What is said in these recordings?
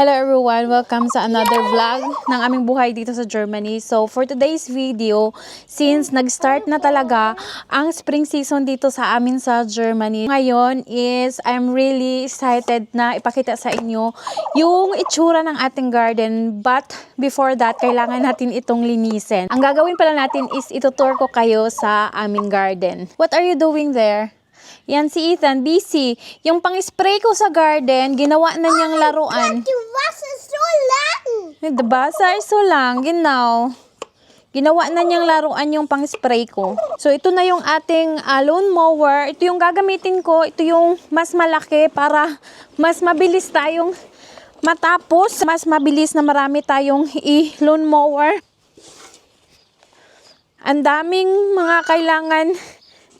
Hello everyone! Welcome sa another vlog ng aming buhay dito sa Germany. So for today's video, since nag-start na talaga ang spring season dito sa amin sa Germany, ngayon is I'm really excited na ipakita sa inyo yung itsura ng ating garden. But before that, kailangan natin itong linisin. Ang gagawin pala natin is itutour ko kayo sa aming garden. What are you doing there? Yan si Ethan, busy. Yung pang-spray ko sa garden, ginawa na niyang laruan. Basa so lang, ginaw. Ginawa na niyang laruan yung pang-spray ko. So ito na yung ating lawn mower. Ito yung gagamitin ko. Ito yung mas malaki para mas mabilis tayong matapos. Mas mabilis na marami tayong i-lawn mower. Ang daming mga kailangan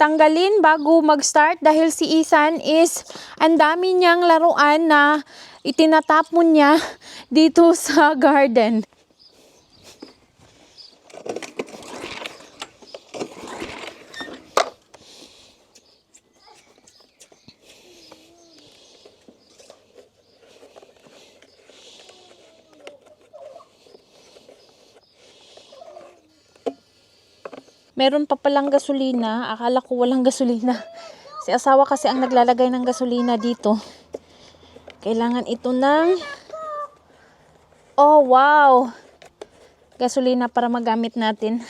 tanggalin bago mag-start dahil si Ethan is ang dami niyang laruan na itinatapon niya dito sa garden. Meron pa palang gasolina. Akala ko walang gasolina. Si asawa kasi ang naglalagay ng gasolina dito. Kailangan ito ng... Oh, wow! Gasolina para magamit natin.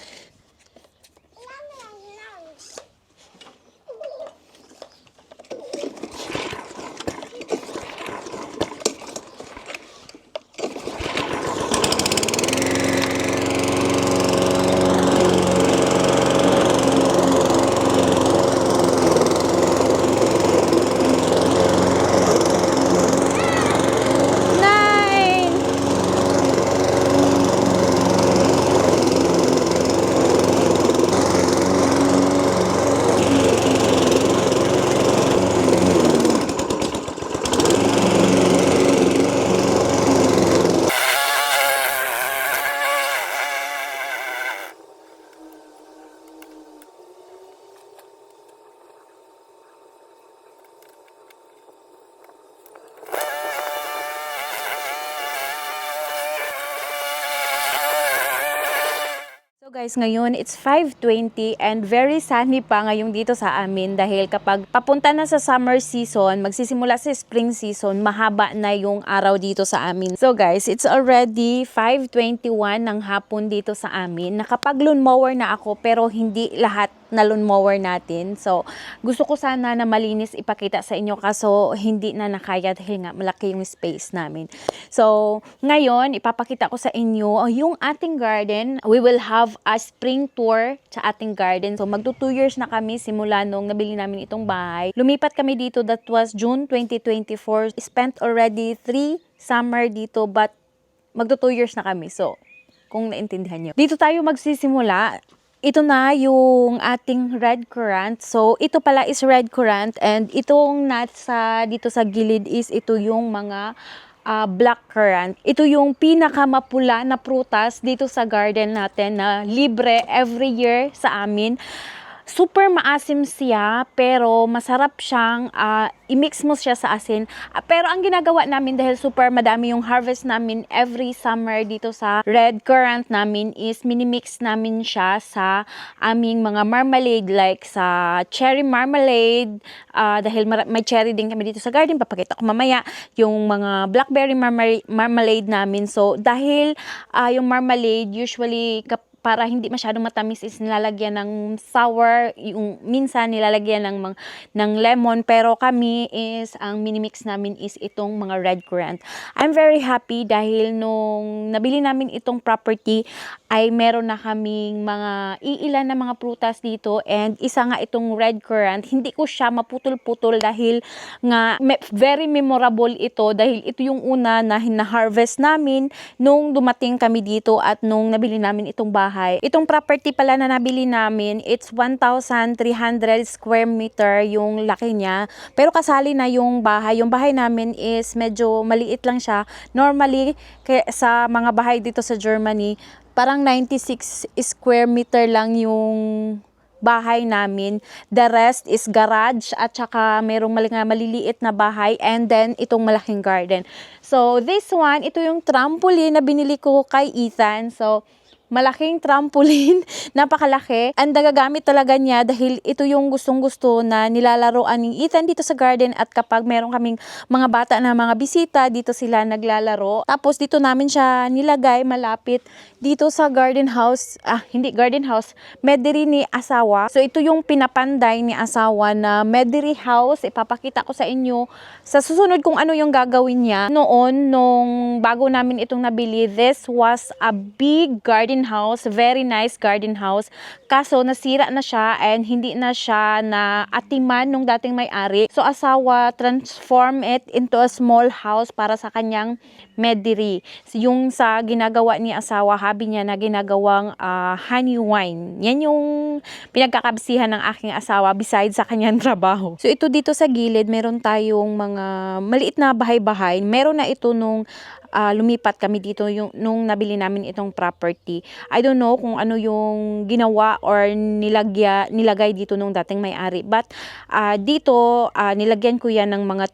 Guys, ngayon it's 5:20 and very sunny pa ngayon dito sa amin dahil kapag papunta na sa summer season, magsisimula sa spring season, mahaba na yung araw dito sa amin. So guys, it's already 5:21 ng hapon dito sa amin. Nakapag-lawn mower na ako pero hindi lahat na lawn mower natin. So, gusto ko sana na malinis ipakita sa inyo kaso hindi na nakaya dahil nga malaki yung space namin. So, ngayon, ipapakita ko sa inyo yung ating garden. We will have a spring tour sa ating garden. So, magto 2 years na kami simula nung nabili namin itong bahay. Lumipat kami dito, that was June 2024. Spent already 3 summer dito but magto 2 years na kami. So, kung naintindihan nyo. Dito tayo magsisimula. Ito na yung ating red currant. So, ito pala is red currant and itong nasa dito sa gilid is ito yung mga black currant. Ito yung pinakamapula na prutas dito sa garden natin na libre every year sa amin. Super maasim siya pero masarap siyang i-mix mo siya sa asin. Pero ang ginagawa namin dahil super madami yung harvest namin every summer dito sa red currant namin is minimix namin siya sa aming mga marmalade like sa cherry marmalade. Dahil may cherry din kami dito sa garden, papakita ko mamaya yung mga blackberry marmalade namin. So dahil yung marmalade usually para hindi masyadong matamis is nilalagyan ng sour, yung minsan nilalagyan ng lemon, pero kami is ang minimix namin is itong mga red currant. I'm very happy dahil nung nabili namin itong property ay meron na kaming mga iilan na mga prutas dito and isa nga itong red currant. Hindi ko siya maputol-putol dahil nga very memorable ito dahil ito yung una na harvest namin nung dumating kami dito at nung nabili namin itong bahay. Itong property pala na nabili namin, it's 1,300 square meter yung laki niya. Pero kasali na yung bahay. Yung bahay namin is medyo maliit lang siya. Normally, sa mga bahay dito sa Germany, parang 96 square meter lang yung bahay namin. The rest is garage at saka merong maliliit na bahay and then itong malaking garden. So this one, ito yung trampoline na binili ko kay Ethan. So malaking trampoline, napakalaki. And nagagamit talaga niya dahil ito yung gustong-gusto na nilalaroan ni Ethan dito sa garden at kapag meron kaming mga bata na mga bisita, dito sila naglalaro. Tapos dito namin siya nilagay malapit dito sa garden house, hindi garden house, Mediri ni asawa. So ito yung pinapanday ni asawa na Mediri house. Ipapakita ko sa inyo sa susunod kung ano yung gagawin niya. Noon, nung bago namin itong nabili, this was a big garden house, very nice garden house. Kaso nasira na siya and hindi na siya na atiman nung dating may-ari. So asawa transform it into a small house para sa kanyang Mediri. Yung sa ginagawa ni asawa, habi niya na ginagawang honey wine. Yan yung pinagkakabsihan ng aking asawa besides sa kanyang trabaho. So ito dito sa gilid, meron tayong mga maliit na bahay-bahay. Meron na ito nung lumipat kami dito nung nabili namin itong property. I don't know kung ano yung ginawa or nilagay dito nung dating may-ari. But dito, nilagyan ko yan ng mga,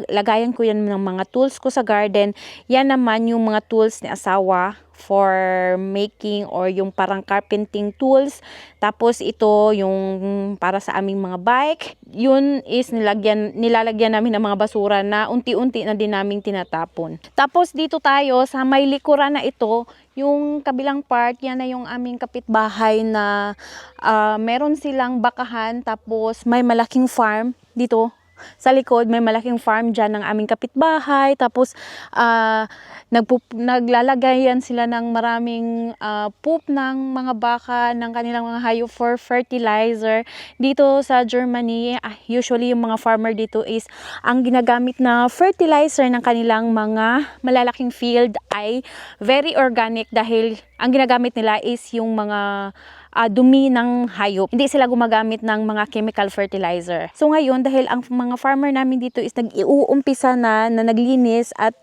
lagayan ko yan ng mga tools ko sa garden. Yan naman yung mga tools ni asawa for making or yung parang carpenting tools. Tapos ito yung para sa aming mga bike. Yun is nilalagyan namin ng mga basura na unti-unti na din namin tinatapon. Tapos dito tayo sa may likuran na ito, yung kabilang part, yan na yung aming kapitbahay na meron silang bakahan tapos may malaking farm dito. Sa likod, may malaking farm dyan ng aming kapitbahay. Tapos, naglalagayan sila ng maraming poop ng mga baka, ng kanilang mga hayop for fertilizer. Dito sa Germany, usually yung mga farmer dito is, ang ginagamit na fertilizer ng kanilang mga malalaking field ay very organic dahil ang ginagamit nila is yung mga dumi ng hayop. Hindi sila gumagamit ng mga chemical fertilizer. So ngayon, dahil ang mga farmer namin dito is nag-iuumpisa na naglinis at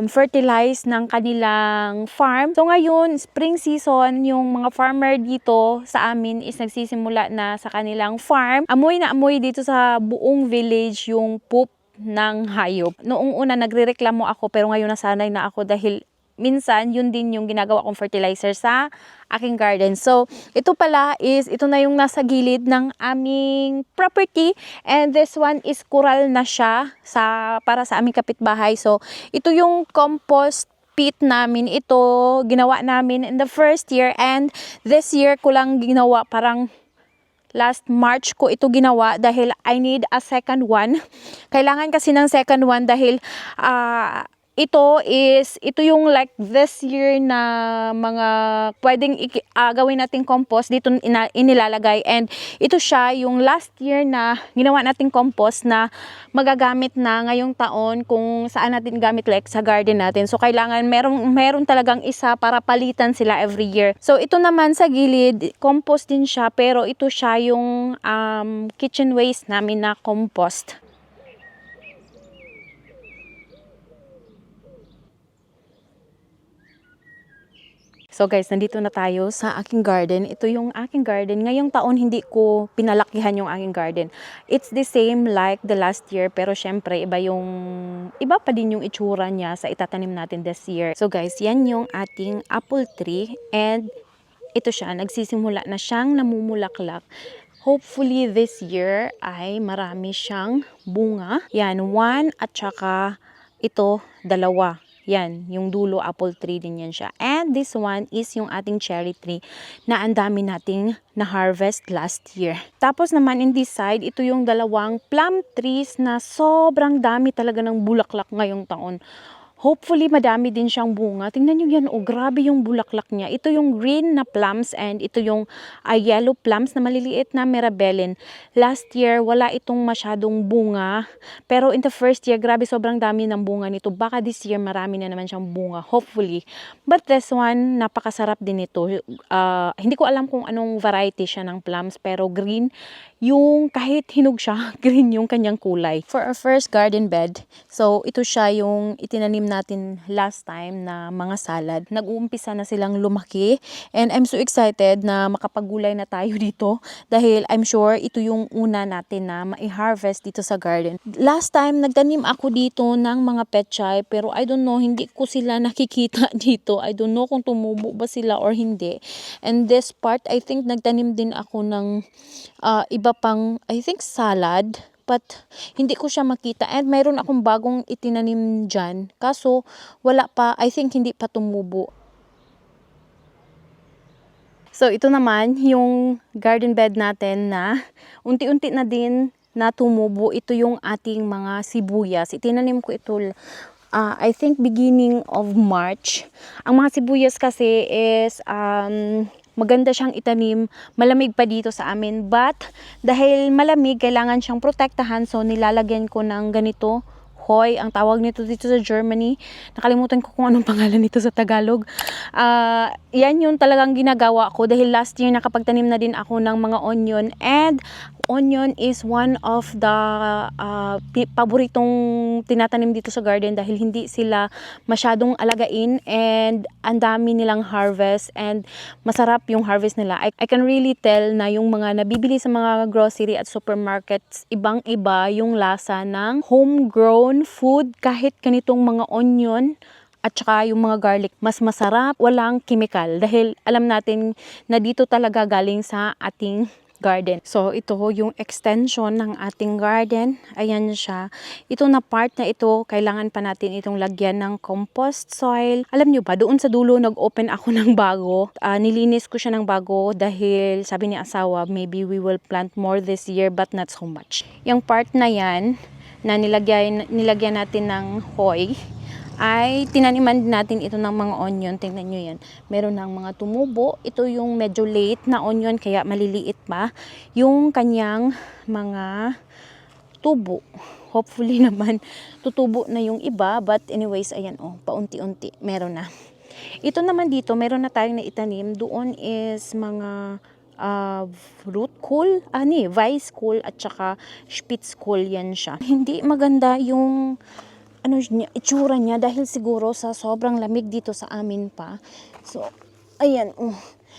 fertilize ng kanilang farm. So ngayon, spring season, yung mga farmer dito sa amin is nagsisimula na sa kanilang farm. Amoy na amoy dito sa buong village yung poop ng hayop. Noong una, nagrereklamo ako pero ngayon nasanay na ako dahil minsan, yun din yung ginagawa kong fertilizer sa aking garden. So, ito pala is, ito na yung nasa gilid ng aming property. And this one is coral na siya para sa aming kapitbahay. So, ito yung compost pit namin. Ito, ginawa namin in the first year. And this year ko lang ginawa, parang last March ko ito ginawa dahil I need a second one. Kailangan kasi ng second one dahil ito yung like this year na mga pwedeng gawin nating compost dito inilalagay, and ito siya yung last year na ginawa nating compost na magagamit na ngayong taon kung saan natin gamit like sa garden natin. So kailangan meron talagang isa para palitan sila every year. So ito naman sa gilid, compost din siya pero ito siya yung kitchen waste namin na compost. So guys, nandito na tayo sa aking garden. Ito yung aking garden. Ngayong taon, hindi ko pinalakihan yung aking garden. It's the same like the last year, pero syempre, iba pa din yung itsura niya sa itatanim natin this year. So guys, yan yung ating apple tree. And ito siya, nagsisimula na siyang namumulaklak. Hopefully this year ay marami siyang bunga. Yan, 1 at saka ito, 2. Yan, yung dulo apple tree din yan siya. And this one is yung ating cherry tree na ang dami nating na-harvest last year. Tapos naman in this side, ito yung 2 plum trees na sobrang dami talaga ng bulaklak ngayong taon. Hopefully, madami din siyang bunga. Tingnan nyo yan, grabe yung bulaklak niya. Ito yung green na plums and ito yung yellow plums na maliliit na mirabellen. Last year, wala itong masyadong bunga. Pero in the first year, grabe sobrang dami ng bunga nito. Baka this year, marami na naman siyang bunga. Hopefully. But this one, napakasarap din ito. Hindi ko alam kung anong variety siya ng plums, pero green yung kahit hinog siya, green yung kanyang kulay. For our first garden bed, so ito siya yung itinanim natin last time na mga salad. Nag-uumpisa na silang lumaki and I'm so excited na makapagulay na tayo dito dahil I'm sure ito yung una natin na ma-harvest dito sa garden. Last time, nagtanim ako dito ng mga pechay pero I don't know, hindi ko sila nakikita dito. I don't know kung tumubo ba sila or hindi. And this part, I think nagtanim din ako ng iba pang, I think salad, but hindi ko siya makita. And mayroon akong bagong itinanim dyan. Kaso, wala pa, I think hindi pa tumubo. So, ito naman yung garden bed natin na unti-unti na din na tumubo. Ito yung ating mga sibuyas. Itinanim ko ito, I think beginning of March. Ang mga sibuyas kasi is, maganda siyang itanim, malamig pa dito sa amin, but dahil malamig, kailangan siyang protektahan, so nilalagyan ko ng ganito, hoy, ang tawag nito dito sa Germany. Nakalimutan ko kung anong pangalan nito sa Tagalog. Yan yung talagang ginagawa ko dahil last year nakapagtanim na din ako ng mga onion, and onion is one of the paboritong tinatanim dito sa garden dahil hindi sila masyadong alagain and ang dami nilang harvest and masarap yung harvest nila. I can really tell na yung mga nabibili sa mga grocery at supermarkets, ibang-iba yung lasa ng homegrown food. Kahit ganitong mga onion at saka yung mga garlic, mas masarap, walang chemical dahil alam natin na dito talaga galing sa ating garden. So, ito yung extension ng ating garden. Ayan siya. Ito na part na ito, kailangan pa natin itong lagyan ng compost soil. Alam nyo ba, doon sa dulo, nag-open ako ng bago. Nilinis ko siya ng bago dahil sabi ni asawa, maybe we will plant more this year but not so much. Yung part na yan, na nilagyan natin ng hoy, ay tinaniman natin ito ng mga onion. Tingnan nyo yan. Meron ng mga tumubo. Ito yung medyo late na onion, kaya maliliit pa yung kanyang mga tubo. Hopefully naman tutubo na yung iba. But anyways, ayan paunti-unti. Meron na. Ito naman dito, meron na tayong naitanim. Doon is mga root cool, vice cool at saka spitz cool, yan siya. Hindi maganda yung itsura niya dahil siguro sa sobrang lamig dito sa amin pa. So, ayan.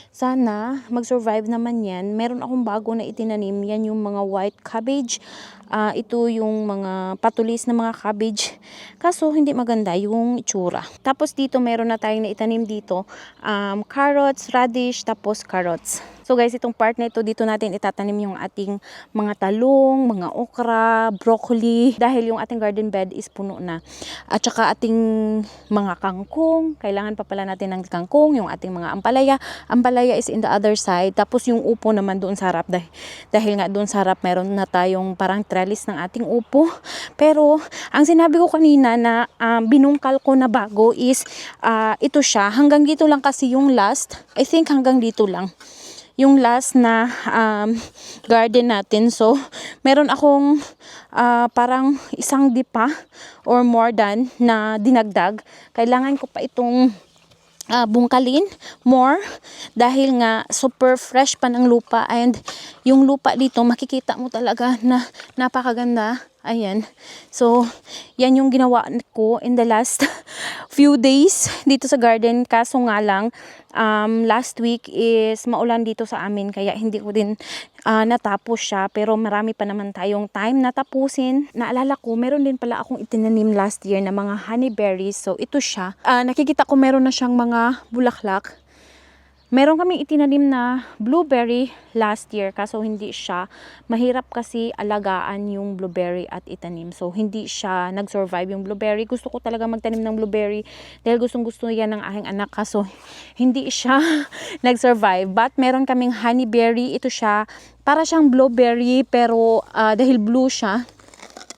Sana mag-survive naman yan. Meron akong bago na itinanim. Yan yung mga white cabbage. Ito yung mga patulis na mga cabbage. Kaso, hindi maganda yung itsura. Tapos dito, meron na tayong naitanim dito. Carrots, radish, tapos carrots. So guys, itong part na ito, dito natin itatanim yung ating mga talong, mga okra, broccoli. Dahil yung ating garden bed is puno na. At saka ating mga kangkong. Kailangan pa pala natin ng kangkong. Yung ating mga ampalaya. Ampalaya is in the other side. Tapos yung upo naman doon sa harap. Dahil nga doon sa harap, meron na tayong parang trellis ng ating upo. Pero, ang sinabi ko kanina na binungkal ko na bago is ito siya. Hanggang dito lang kasi yung last. I think hanggang dito lang yung last na garden natin. So, meron akong parang isang dipa or more than na dinagdag. Kailangan ko pa itong bungkalin more dahil nga super fresh pa ng lupa, and yung lupa dito makikita mo talaga na napakaganda. Ayan. So, yan yung ginawa ko in the last few days dito sa garden. Kaso nga lang, last week is maulan dito sa amin, kaya hindi ko din natapos siya. Pero marami pa naman tayong time na tapusin. Naalala ko, meron din pala akong itinanim last year na mga honeyberries. So, ito siya. Nakikita ko meron na siyang mga bulaklak. Meron kaming itinanim na blueberry last year, kaso hindi siya. Mahirap kasi alagaan yung blueberry at itanim. So, hindi siya nag-survive yung blueberry. Gusto ko talaga magtanim ng blueberry dahil gustong-gusto yan ng aking anak. Kaso, hindi siya nag-survive. But, meron kaming honeyberry. Ito siya, para siyang blueberry, pero dahil blue siya,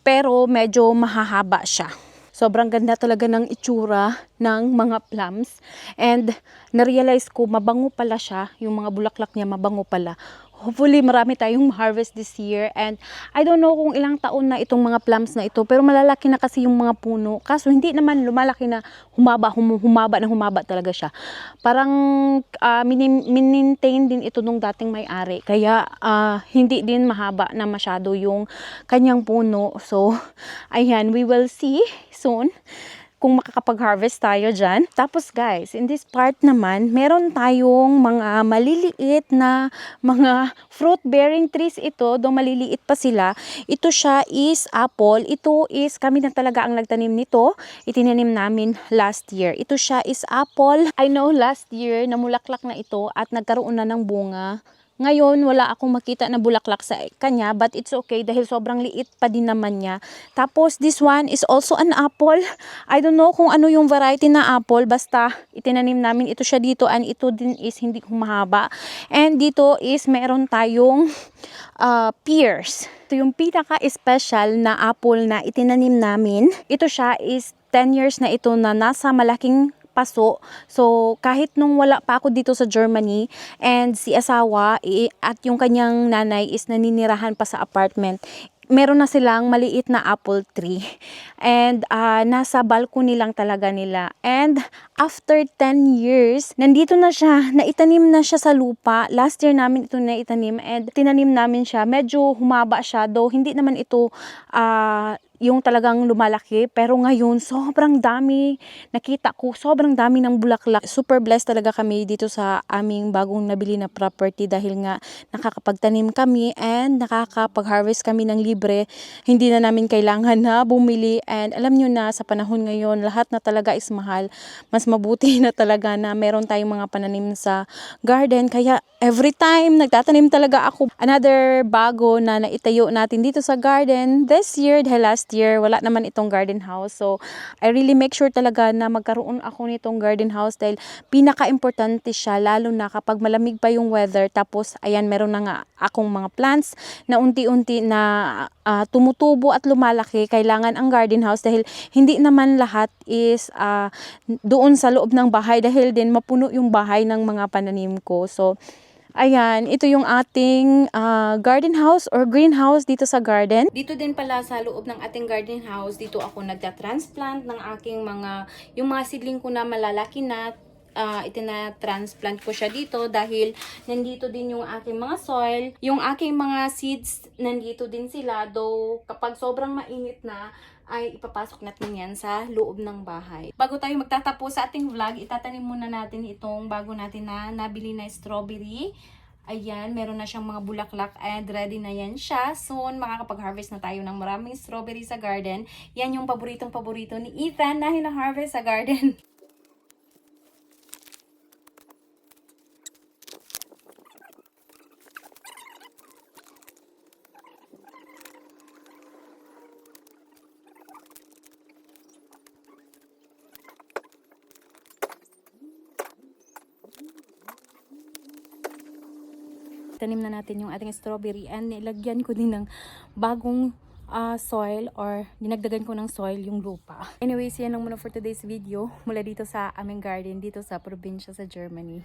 pero medyo mahahaba siya. Sobrang ganda talaga ng itsura ng mga plums. And, na-realize ko, mabango pala siya. Yung mga bulaklak niya, mabango pala. hopefully marami tayong harvest this year. And I don't know kung ilang taon na itong mga plants na ito, pero malalaki na kasi yung mga puno. Kaso hindi naman lumalaki na humaba talaga siya. Parang minintain din ito nung dating may-ari. Kaya hindi din mahaba na masyado yung kanyang puno. So ayan, we will see soon kung makakapag-harvest tayo dyan. Tapos guys, in this part naman, meron tayong mga maliliit na mga fruit-bearing trees ito, do maliliit pa sila. Ito siya is apple. Ito is, kami na talaga ang nagtanim nito. Itinanim namin last year. Ito siya is apple. I know last year, namulaklak na ito at nagkaroon na ng bunga. Ngayon, wala akong makita na bulaklak sa kanya, but it's okay dahil sobrang liit pa din naman niya. Tapos, this one is also an apple. I don't know kung ano yung variety na apple, basta itinanim namin ito siya dito, and ito din is hindi humahaba. And dito is meron tayong pears. Ito yung pinaka-special na apple na itinanim namin. Ito siya is 10 years na ito na nasa malaking paso. So, kahit nung wala pa ako dito sa Germany and si asawa at yung kanyang nanay is naninirahan pa sa apartment, meron na silang maliit na apple tree. And nasa balcony lang talaga nila. And after 10 years, nandito na siya, naitanim na siya sa lupa. Last year namin ito naitanim and tinanim namin siya. Medyo humaba siya, though hindi naman ito yung talagang lumalaki, pero ngayon sobrang dami nakita ko, sobrang dami ng bulaklak. Super blessed talaga kami dito sa aming bagong nabili na property dahil nga nakakapagtanim kami and nakakapag-harvest kami ng libre. Hindi na namin kailangan na bumili, and alam nyo na sa panahon ngayon lahat na talaga is mahal. Mas mabuti na talaga na meron tayong mga pananim sa garden, kaya every time nagtatanim talaga ako. Another bago na naitayo natin dito sa garden this year, dahil last year wala naman itong garden house. So I really make sure talaga na magkaroon ako nitong garden house dahil pinaka-importante siya, lalo na kapag malamig pa yung weather. Tapos ayan, meron na nga akong mga plants na unti-unti na tumutubo at lumalaki. Kailangan ang garden house dahil hindi naman lahat is doon sa loob ng bahay, dahil din mapuno yung bahay ng mga pananim ko. So ayan, ito yung ating garden house or greenhouse dito sa garden. Dito din pala sa loob ng ating garden house, dito ako nagta-transplant ng aking yung mga seedling ko na malalaki na, itina-transplant ko siya dito dahil nandito din yung aking mga soil. Yung aking mga seeds, nandito din sila, though kapag sobrang mainit na, ay ipapasok natin yan sa loob ng bahay. Bago tayo magtatapos sa ating vlog, itatanim muna natin itong bago natin na nabili na strawberry. Ayan, meron na siyang mga bulaklak and ready na yan siya. Soon, makakapag-harvest na tayo ng maraming strawberry sa garden. Yan yung paborito ni Ethan na hina-harvest sa garden. Tanim na natin yung ating strawberry and nilagyan ko din ng bagong soil, or dinagdagan ko ng soil yung lupa. Anyways, yan lang muna for today's video mula dito sa aming garden dito sa probinsya sa Germany.